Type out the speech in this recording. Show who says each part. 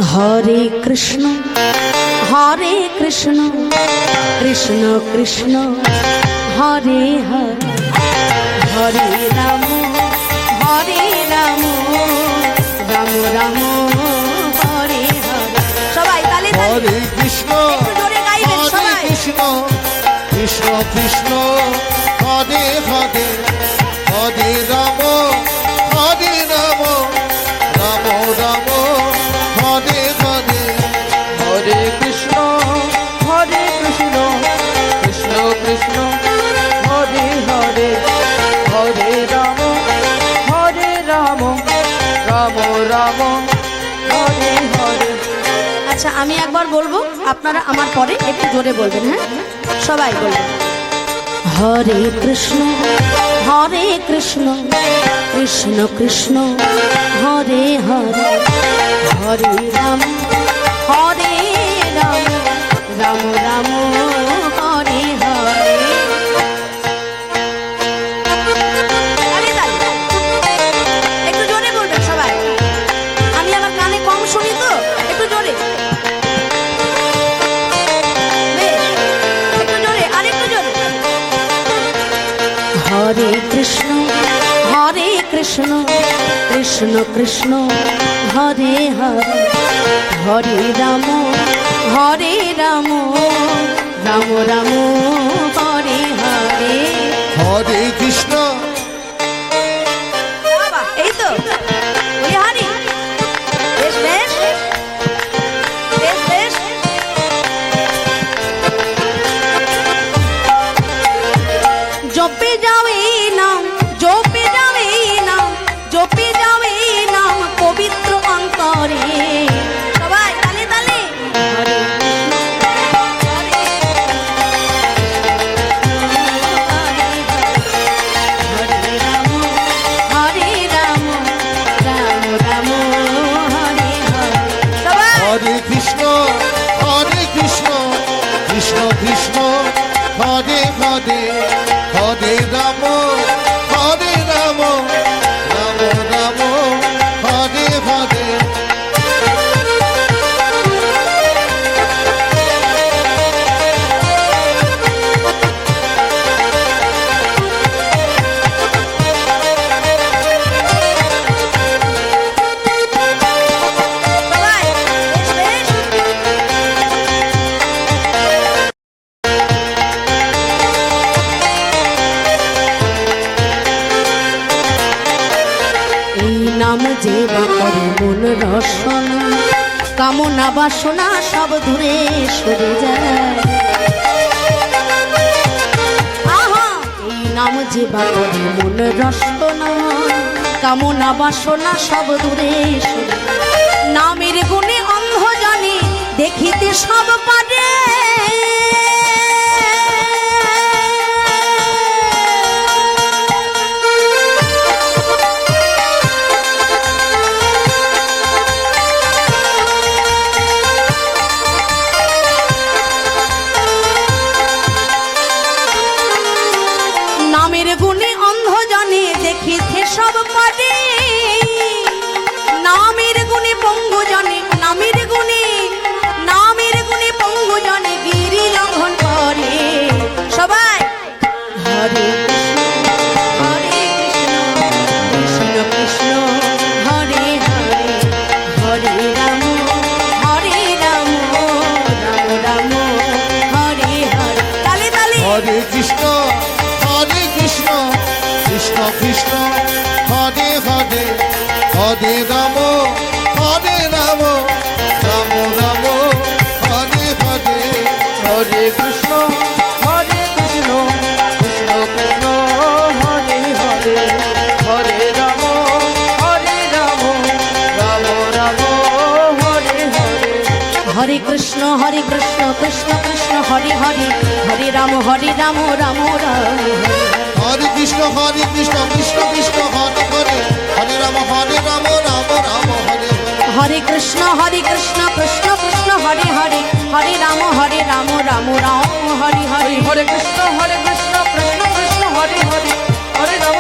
Speaker 1: হরে কৃষ্ণ কৃষ্ণ কৃষ্ণ হরে হরে হরে রাম রাম রাম হরে হরে। সবাই তালে তালে
Speaker 2: হরে কৃষ্ণ
Speaker 1: জোরে গাইবেন সবাই।
Speaker 2: কৃষ্ণ কৃষ্ণ কৃষ্ণ হরে হরে হরে রাম রাম রাম হরে হরে।
Speaker 3: হরে কৃষ্ণ কৃষ্ণ কৃষ্ণ হরে হরে হরে রাম রাম রাম হরে হরে।
Speaker 1: আচ্ছা আমি একবার বলবো, আপনারা আমার পরে একটু জোরে বলবেন। হ্যাঁ সবাই বলবেন। হরে কৃষ্ণ কৃষ্ণ কৃষ্ণ হরে হরে হরে রাম রাম রাম হরে হরে। তালি, তালি। একটু জোরে বলবেন সবাই, আমি আমার কানে কম শুনি তো, একটু জোরে। একটু জোরে, আরেকটু জোরে। হরে কৃষ্ণ কৃষ্ণ কৃষ্ণ হরে হরে হরে রাম রাম রাম হরে হরে।
Speaker 2: হরে কৃষ্ণ
Speaker 1: এই তো হরি বেশ বেশ বেশ বেশ। জপে যাও এই নাম, জপে যাও এই নাম, জপে যাও এই নাম পবিত্র অন্তরে। সবাই তালে তালে। হরে
Speaker 2: হরে কৃষ্ণ কৃষ্ণ কৃষ্ণ হরে হরে হরে রাম রাম রাম হরে হরে।
Speaker 1: নাম যে বাপরে মন রসনা, কামনা বাসনা সব দূরে সরে যায়। আহা এই নাম যে বাপরে মন রসনা, কামনা বাসনা সব দূরে সরে। নামের গুণে অন্ধ জানে দেখিতে সব পারে। নামের গুণে অন্ধ জানে দেখিতে সব পারে। নামের গুণে পঙ্গু জানে, নামের গুণে পঙ্গু জানে গিরি লঙ্ঘন করে। সবাই হরে কৃষ্ণ কৃষ্ণ হরে হরে হরে রাম রাম রাম হরে হরে। তালে তালে।
Speaker 2: হরে কৃষ্ণ কৃষ্ণ কৃষ্ণ হরে হরে হরে রাম রাম রাম হরে হরে।
Speaker 3: হরে কৃষ্ণ কৃষ্ণ কৃষ্ণ হরে হরে হরে রাম রাম রাম হরে হরে।
Speaker 1: হরে কৃষ্ণ কৃষ্ণ কৃষ্ণ হরে হরে হরে রাম রাম রাম
Speaker 2: হরে কৃষ্ণ কৃষ্ণ কৃষ্ণ হরে হরে হরে রাম রাম রাম হরে।
Speaker 1: হরে কৃষ্ণ কৃষ্ণ কৃষ্ণ হরে হরে হরে রাম রাম রাম হরে হরে।
Speaker 3: হরে কৃষ্ণ কৃষ্ণ কৃষ্ণ হরে হরে হরে রাম